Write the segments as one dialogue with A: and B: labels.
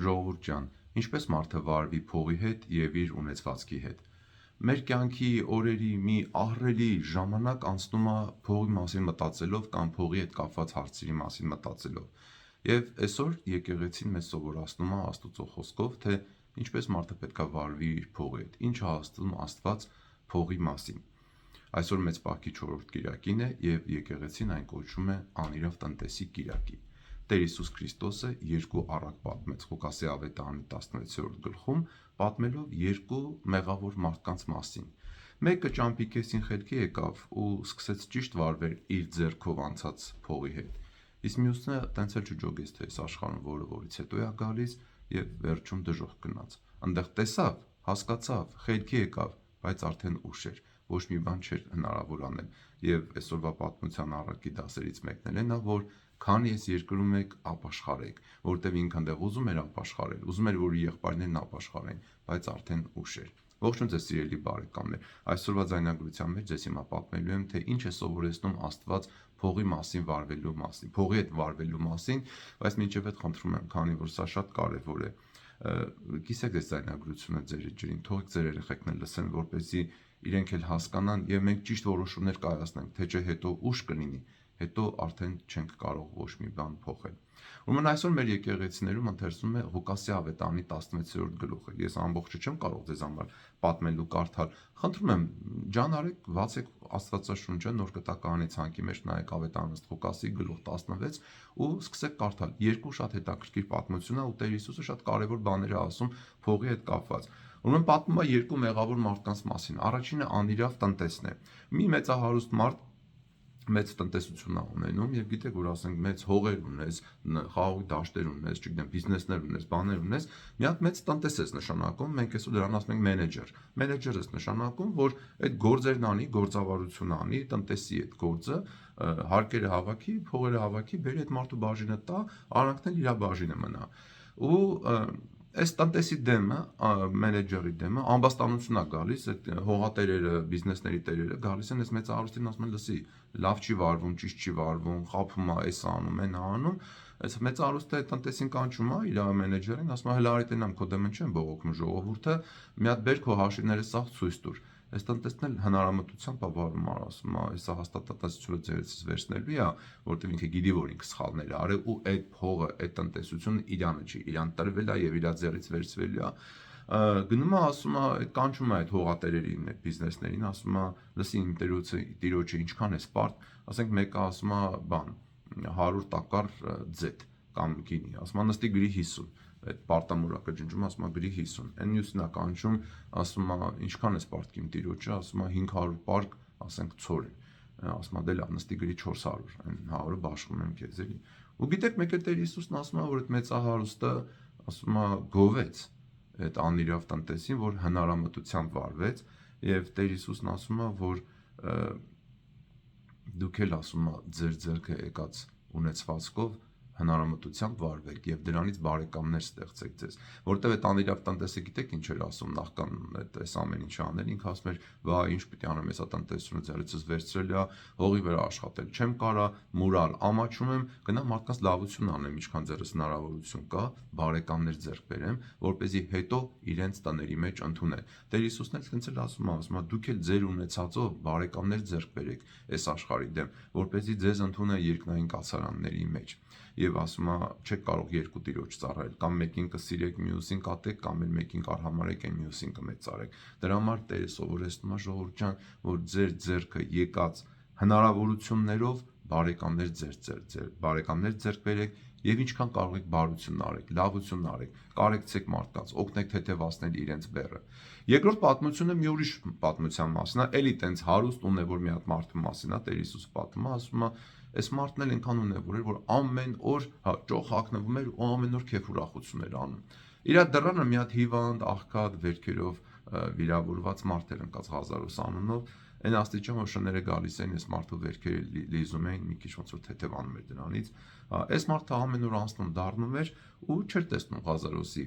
A: Ժողովուրդ ջան, ինչպես մարդը վարվի փողի հետ և իր ունեցվածքի հետ։ Մեր կյանքի օրերի մի ահռելի ժամանակ անցնում է փողի մասին մտածելով կամ փողի հետ կապված հարցերի մասին մտածելով։ Եվ այսօր եկեղեցին մեզ սովորացնում է Աստծո խոսքով, թե ինչպես մարդը պետք է վարվի իր փողի հետ, ինչ է ասում Աստված փողի մասին։ Այսօր մեծ պահքի 4-րդ կիրակին է և եկեղեցին այն կոչում է անիրավ տնտեսի կիրակի։ Տեր Հիսուս Քրիստոսը երկու առակ պատմեց Ղուկասի ավետարանի 16-րդ գլխում, պատմելով երկու մեղավոր մարդկանց մասին։ Մեկը ճամփիկեսին խելքի եկավ ու սկսեց ճիշտ վարվել իր ձեռքով անցած փողի հետ։ Իսկ մյուսը տենց էլ չջոգեց, թե այս աշխարհում որը որից հետո է գալիս եւ վերջում դժոխք գնաց։ Այնտեղ տեսավ, հասկացավ, խելքի եկավ, բայց արդեն ուշ էր, ոչ մի բան չէր հնարավոր անել։ Եվ այսօրվա պատմության առարկի դասերից մեկն էլ է նա, որ քան ես երկրում եք ապաշխարեք, որտեվ ինքը այնտեղ ուզում էր ապաշխարել, ուզում էր, որ եղբայրներն ապաշխարեն, բայց արդեն ուշ էր։ Ողջույն ձեզ սիրելի բարեկամներ, այսօրվա ձայնագրության մեջ ձեզ հիմա պատմելու եմ, թե ինչ է սովորեցնում Աստված փողի մասին վարվելու մասին, փողի հետ վարվելու մասին, բայց մինչև այդ խնդրում եմ, քանի որ սա շատ կարևոր է, կիսեք այս ձայնագրությունը ձեր ջրին, թողեք ձեր երեխեքն էլ լսեն, որպեսզի իրենք էլ հասկանան եւ մենք ճիշտ որոշումներ կայացնենք, թե չէ հետո ուշ կլինի, հետո արդեն չենք կարող ոչ մի բան փոխել։ Ուրեմն այսօր մեր եկեղեցիներում ընթերցում է Ղուկասի ավետարանի 16-րդ գլուխը։ Ես ամբողջը չեմ կարող ձեզ համար պատմել ու կարդալ։ Խնդրում եմ, ջան արեք, բացեք Աստվածաշունչը, նոր կտակարանի ցանկի մեջ նայեք ավետարան ըստ Ղուկասի գլուխ 16 ու սկսեք կարդալ։ Երկու շատ հետաքրքիր պատմություն է ու Տեր Հիսուսը շատ կարևոր բաներ է ասում փողի հետ կապված։ Ուրեմն պատմում է երկու մեղավոր մարդկանց մասին։ Առաջինը անիրավ տնտեսն է։ Մի մեծահարուստ մարդ մեծ տնտեսություն է ունենում եւ գիտեք որ ասենք մեծ հողեր ունես, խաղաղի դաշտեր ունես, չգիտեմ, բիզնեսներ ունես, բաներ ունես, մի հատ մեծ տնտես ես նշանակում, մենք այսօր դրան ասում ենք մենեջեր։ Մենեջեր ես նշանակում, որ այդ գործերն անի, գործավարություն անի, տնտեսի այդ գործը, հարկերը հավաքի, փողերը հավաքի, բերի այդ մարդու բաժինը տա, արանքն էլ իր բաժինը մնա։ Ու այս տնտեսի դեմը, մենեջերի դեմը ամբաստանություն է գալիս, այդ հողատերերը, բիզնեսների տերերը գալիս են այս մեծ հարուստին ասում են լսի, լավ չի վարվում, ճիշտ չի վարվում, խափում է, էս անում, այն անում, այս մեծ հարուստը տնտեսին կանչում է իր մենեջերին, ասում է հələ արի տենամ քո դեմն չեմ բողոքում ժողովուրդը, մի հատ բեր քո հաշիվները սաղ ցույց տուր։ Այս տնտեսն էլ հնարամտությամբ բավարարում է, ասում է, հեսա հաստատ տնտեսությունը ձերից վերցնելու է, որտեղ ինքը գիտի, որ ինքը սխալներ է արել ու այդ փողը, այդ տնտեսությունը իրանը չի, իրան տրվել է եւ իր ձեռից վերցվելու է։ Գնում է ասում է, կանչում է այդ հողատերերին, այդ բիզնեսներին, ասում է, լսի իմ տիրոջը ինչքան է սպարտ, ասենք մեկը ասում է, բան 100 տակառ ձեթ կամ գինի, ասում է նստի գրի 50, այդ պարտամորակը ջնջում, ասում է գրի 50, այն մյուսն է կանչում, ասում է ինչքան է սպարտ իմ տիրոջը, ասում է 500 պարկ, ասենք ցոր է, ասում է դե լավ նստի գրի 400, այն 100-ը բաշխում եմ քեզ էլի։ Ու գիտեք մեկ էլ Տեր Հիսուսն ասում է, որ այդ մեծահարուստը ասում է գովեց այդ անիրավ տնտեսին, որ հնարամտությամբ վարվեց եւ Տեր Հիսուսն ասում է, որ դուք էլ ասում է ձեր ձեռքը եկած ունեցվածքով հնարամտությամբ վարվեք եւ դրանից բարեկամներ ստեղծեք ձեզ, որտեւ այդ անիրավ տնտեսը գիտեք ինչ էր ասում նախքան այս ամեն ինչը անել, ինքը ասում էր, վայ ինչ պիտի անեմ, հեսա տնտեսությունը ձեռիցս վերցրել է, հողի վրա աշխատել չեմ կարա, մուրալ, ամաչում եմ, գնամ մարդկանց լավություն անեմ, ինչքան ձեռս հնարավորություն կա, բարեկամներ ձեռք բերեմ, որպեսզի հետո իրենց տների մեջ ընդունեն։ Տեր Հիսուսն էլ ցենց էլ ասում է, դուք էլ ձեր ունեցածով բարեկամներ ձեռք բերեք այս աշխարհի դեմ, որպեսզի ձեզ ընդունեն երկնային կացարանների մեջ։ Եվ ասում է, չեք կարող երկու տիրոջ ծառայել, կամ մեկին կսիրեք, մյուսին կատեք, կամ էլ մեկին կարհամարեք, այն մյուսին կմեծարեք։ Դրա համար Տերը սովորեցնում է ժողովուրդ ջան, որ ձեր ձեռքը եկած հնարավորություններով բարեկամներ ձեռք բերեք եւ ինչքան կարող եք բարություն արեք, լավություն արեք, կարեկցեք մարդկանց, օգնեք թեթևացնել իրենց բեռը։ Երկրորդ պատմությունը մի ուրիշ պատմության մասին է, էլի տենց հարուստ ունևոր մի հատ մարդու մասին է, Տեր Հիսուսը պատմում է, ասում է, այս մարդն էլ այնքան ունևոր էր, որ ամեն օր ճոխ հագնվում էր ու ամեն օր քեֆ ուրախություն էր անում։ Իր դռանը մի հատ հիվանդ, աղքատ վերքերով վիրավորված մարդ էր ընկած Ղազարոս անունով, այն աստիճան որ շները գալիս էին, այս մարդու վերքերը լիզում էին, մի քիչ ոնց որ թեթևանում էր դրանից։ Այս մարդը ամեն օր անցնում դառնում էր ու չէր տեսնում Ղազարոսի,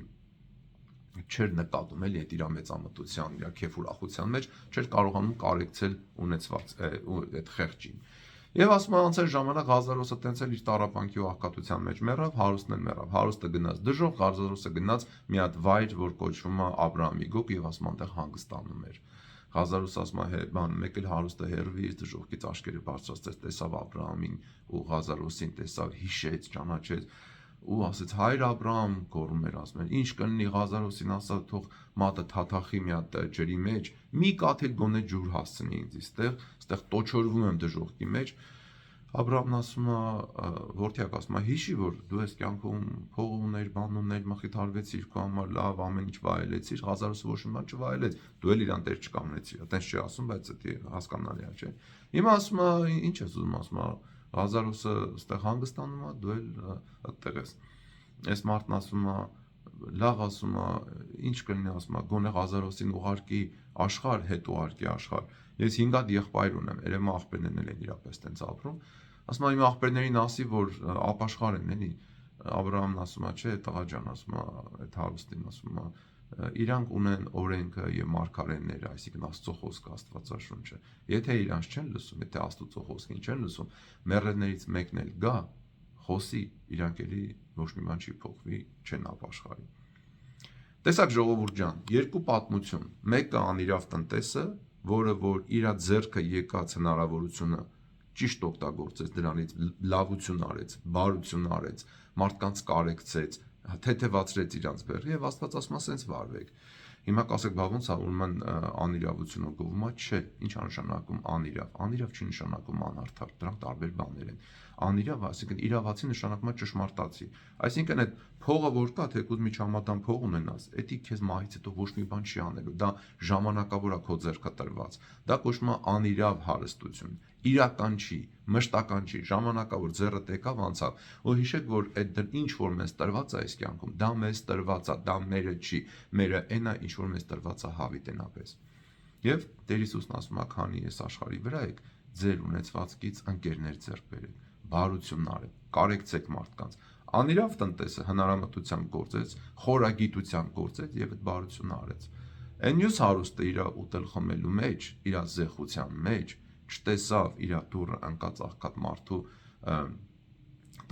A: չէր նկատում էլի այդ իր մեծամտության, իր քեֆ ուրախության մեջ, չէր կարողանում կարեկցել ունեցված այդ խեղճին։ Եվ ասում է անցել ժամանակ Ղազարոսը տենց էլ իր տառապանքի ու աղքատության մեջ մեռավ, հարուստն էլ մեռավ, հարուստը գնաց դժոխք, Ղազարոսը գնաց մի հատ վայր, որ կոչվում է Աբրահամի գոգ եւ ասում անտեղ հանգստանում էր։ Ղազարոսը ասում է բան, մեկ էլ հարուստը հերվից դժոխքից աշկերը բարձրացրեց, տեսավ Աբրահամին ու Ղազարոսին, տեսավ, հիշեց, ճանաչեց ու ասեց հայր Աբրահամ, գոռում էր, ասում էր, ինչ կլինի Ղազարոսին ասա, թող մատը թաթախի մի հատ ջրի մեջ, մի կաթիլ գոնե ջուր հասցնի ինձ, այստեղ տոչորվում եմ դժոխքի մեջ։ Աբրահամն ասում է, որդյակ ասում է, հիշի, որ դու ես կյանքում փող ուներ, բան ուներ, մխիթարվեցիր քո համար, լավ, ամեն ինչ վայելեցիր, Ղազարոսը ոչ մի բան չվայելեց, դու էլ իրան տեր չկամնեցիր, այտենց չի ասում, բայց դա հասկանալի է, չէ։ Հիմա ասում է, ինչ ես ուզում, ասում է, Ղազարոսը այստեղ հանգստանում է, դու էլ այդտեղ ես։ Այս մարդն ասում է, լավ, ասում է, ինչ կլինի, ասում է, գոնե Ղազարոսին ուղարկի աշխարհ, հետ ուղարկի աշխարհ։ Ես 5 հատ եղբայր ունեմ, երևի աղբերներն էլ են իրապես տենց ապրում։ Ասում է, իմ աղբերներին ասի, որ ապաշխար են, էլի։ Աբրահամն ասում է, չէ, տղա ջան, ասում է, այդ հարուստին ասում է, իրանք ունեն օրենքը եւ մարգարեները, այսինքն Աստծո խոսքը, Աստվածաշունչը։ Եթե իրանց չեն լսում, եթե Աստծո խոսքին չեն լսում, մեռելներից մեկն էլ գա, խոսի, իրանք էլի ոչ մի բան չի փոխվի, չեն ապաշխարի։ Տեսակ ժողովուրդ ջան, երկու պատմություն, մեկը անիրավ տնտեսը, որը որ իր ձեռքը եկած հնարավորությունը ճիշտ օգտագործեց, դրանից լավություն արեց, բարություն արեց, մարդկանց կարեկցեց, թեթևացրեց իրանց բեռը եւ Աստված ասում է, սենց վարվեք։ Հիմա կասեք, բա ոնց է ուրեմն անիրավությունը գովում է, չէ, ինչ է նշանակում անիրավ։ Անիրավ չի նշանակում անարդար, դրանք տարբեր բաներ են։ Անիրավ, այսինքն իրավացի նշանակում է ճշմարտացի։ Այսինքն այդ փողը որ կա, թեկուզ միջամտան փող ունենաս, դա քեզ մահից հետո ոչ մի բան չի անելու, դա ժամանակավոր է քո ձեռքը տրված։ Դա կոչվում է անիրավ հարստություն։ Իրական չի, մշտական չի, ժամանակավոր ձեռը տեկավ անցավ։ Ու հիշեք, որ այդ ինչ որ մեզ տրված է այս կյանքում, դա մեզ տրված է, դա մերը չի, մերը այն է, ինչ որ մեզ տրված է հավիտենապես։ Եվ Տեր Հիսուսն ասում է, քանի ես աշխարհի վրա եք, ձեր ունեցվածքից ընկերներ ձեռք բերեք, բարություն արեք, կարեկցեք մարդկանց։ Անիրավ տնտեսը հնարամտությամբ գործեց, խորագիտությամբ գործեց եւ այդ բարությունը արեց։ Այն մյուս հարուստը իր ուտել խմելու մեջ, իր զեղության մեջ չտեսավ իր դուրը ընկած աղքատ մարդու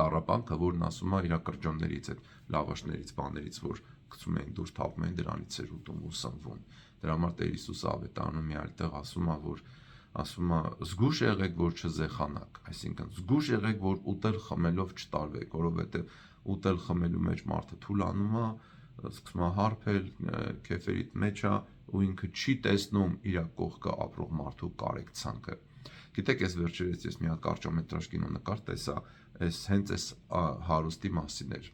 A: տառապանքը, որն ասում է իր կրճոններից, այդ լավաշներից, բաներից, որ գցում էին դուրս, թափում էին, դրանից էր ուտում ու սնվում։ Դրա համար Տեր Հիսուսը ավետարանում մի այլ տեղ ասում է զգուշ եղեք, որ չզեխանաք, այսինքն զգուշ եղեք, որ ուտել խմելով չտարվեք, որովհետև ուտել խմելու մեջ մարդը թուլանում է, սկսում է հարբել, քեֆերիտ մեջ է ու ինքը չի տեսնում իր կողքը ապրող մարդու կարեկցանքը։ Գիտեք, այս վերջերս ես մի հատ կարճամետրաժ կինո նկար տեսա, հենց այս հարուստի մասին էր,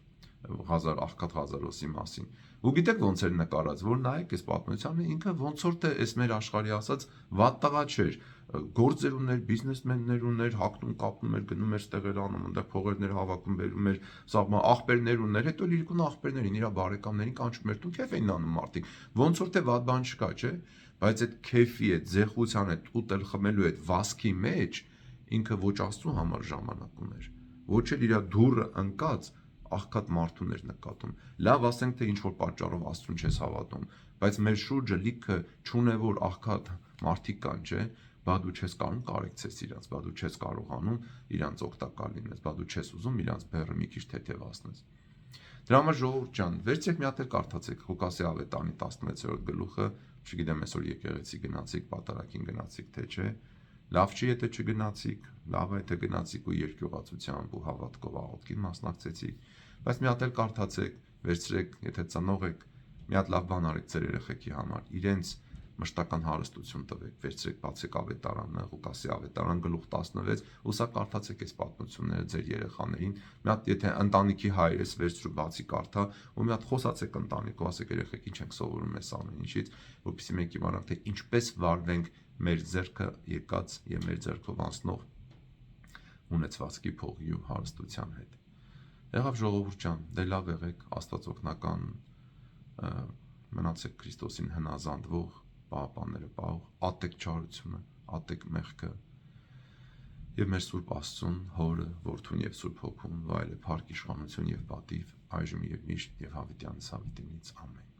A: աղքատ Ղազարոսի մասին։ Ու գիտեք ոնց էր նկարած, որ նայեք այս պատմությանը, ինքը ոնց որ թե այս մեր աշխարհի ասած վատ տղա չէր, գործեր ուներ, բիզնեսմեններ ուներ, հագնում կապնում էր, գնում էր ստեղեր անում, այնտեղ փողերներ հավաքում, բերում էր, սաղմա աղբերներ ուներ, հետո իրիկուն աղբերներին, իր բարեկամներին կանչում էր, տուն քեֆ էին անում մարդիկ։ Ոնց որ թե վատ բան չկա, չէ՞։ Բայց այդ քեֆի, այդ զեղության, այդ ուտել խմելու այդ վասքի մեջ ինքը ոչ Աստծո համար ժամանակ ուներ, ոչ էլ իր դուրը ընկած աղքատ մարդուն էր նկատում։ Լավ, ասենք թե ինչ որ պատճառով Աստծուն չես հավատում, բայց մեր շուրջը լիքը չունևոր աղքատ մարդիկ կան, չէ՞։ Բա դու չես կարող կարեկցես իրանց, բա դու չես կարողանում իրանց օգտակար լինես, բա դու չես ուզում իրանց բեռը մի քիչ թեթևացնես։ Դրա համար ժողովուրդ ջան, վերցրեք մի հատ էլ կարդացեք Ղուկասի ավետարանի 16-րդ գլուխը, չգիտեմ այսօր եկեղեցի գնացիք, պատարագին գնացիք, թե չէ։ Լավ չի, եթե չգնացիք, լավ է, եթե գնացիք ու երկյուղացությամբ ու հավատքով աղոթքին մասնակցեցիք, բայց մի հատ էլ կարդացեք, վերցրեք, եթե ծնող եք, մի հատ լավ բան արեք ձեր երեխեքի համար, իրենց մշտական հարստություն տվեք, վերցրեք, բացեք ավետարանը, Ղուկասի ավետարան գլուխ 16, ու սա կարդացեք այս պատմությունները ձեր երեխաներին, մի հատ եթե ընտանիքի հայր ես վերցրու բացի կարդա, ու մի հատ խոսացեք ընտանիքով, ասեք երեխեք ինչ ենք սովորում այս ամեն ինչից, որպեսզի մենք իմանանք, թե ինչպես վարվենք մեր ձեռքը եկած եւ մեր ձեռքով անցնող ունեցվածքի փողի ու հարստության հետ։ Եղավ ժողովուրդ ջան, դե լավ եղեք, Աստված օգնական, մնացեք Քրիստոսին հնազանդվող, պահապանները պահող, ատեք չարությունը, ատեք մեղքը եւ մեր Սուրբ Աստծուն, Հորը, Որդուն եւ Սուրբ Հոգուն վայելե փառք, իշխանություն եւ պատիվ այժմ եւ միշտ եւ հավիտյանս հավիտենից ամեն։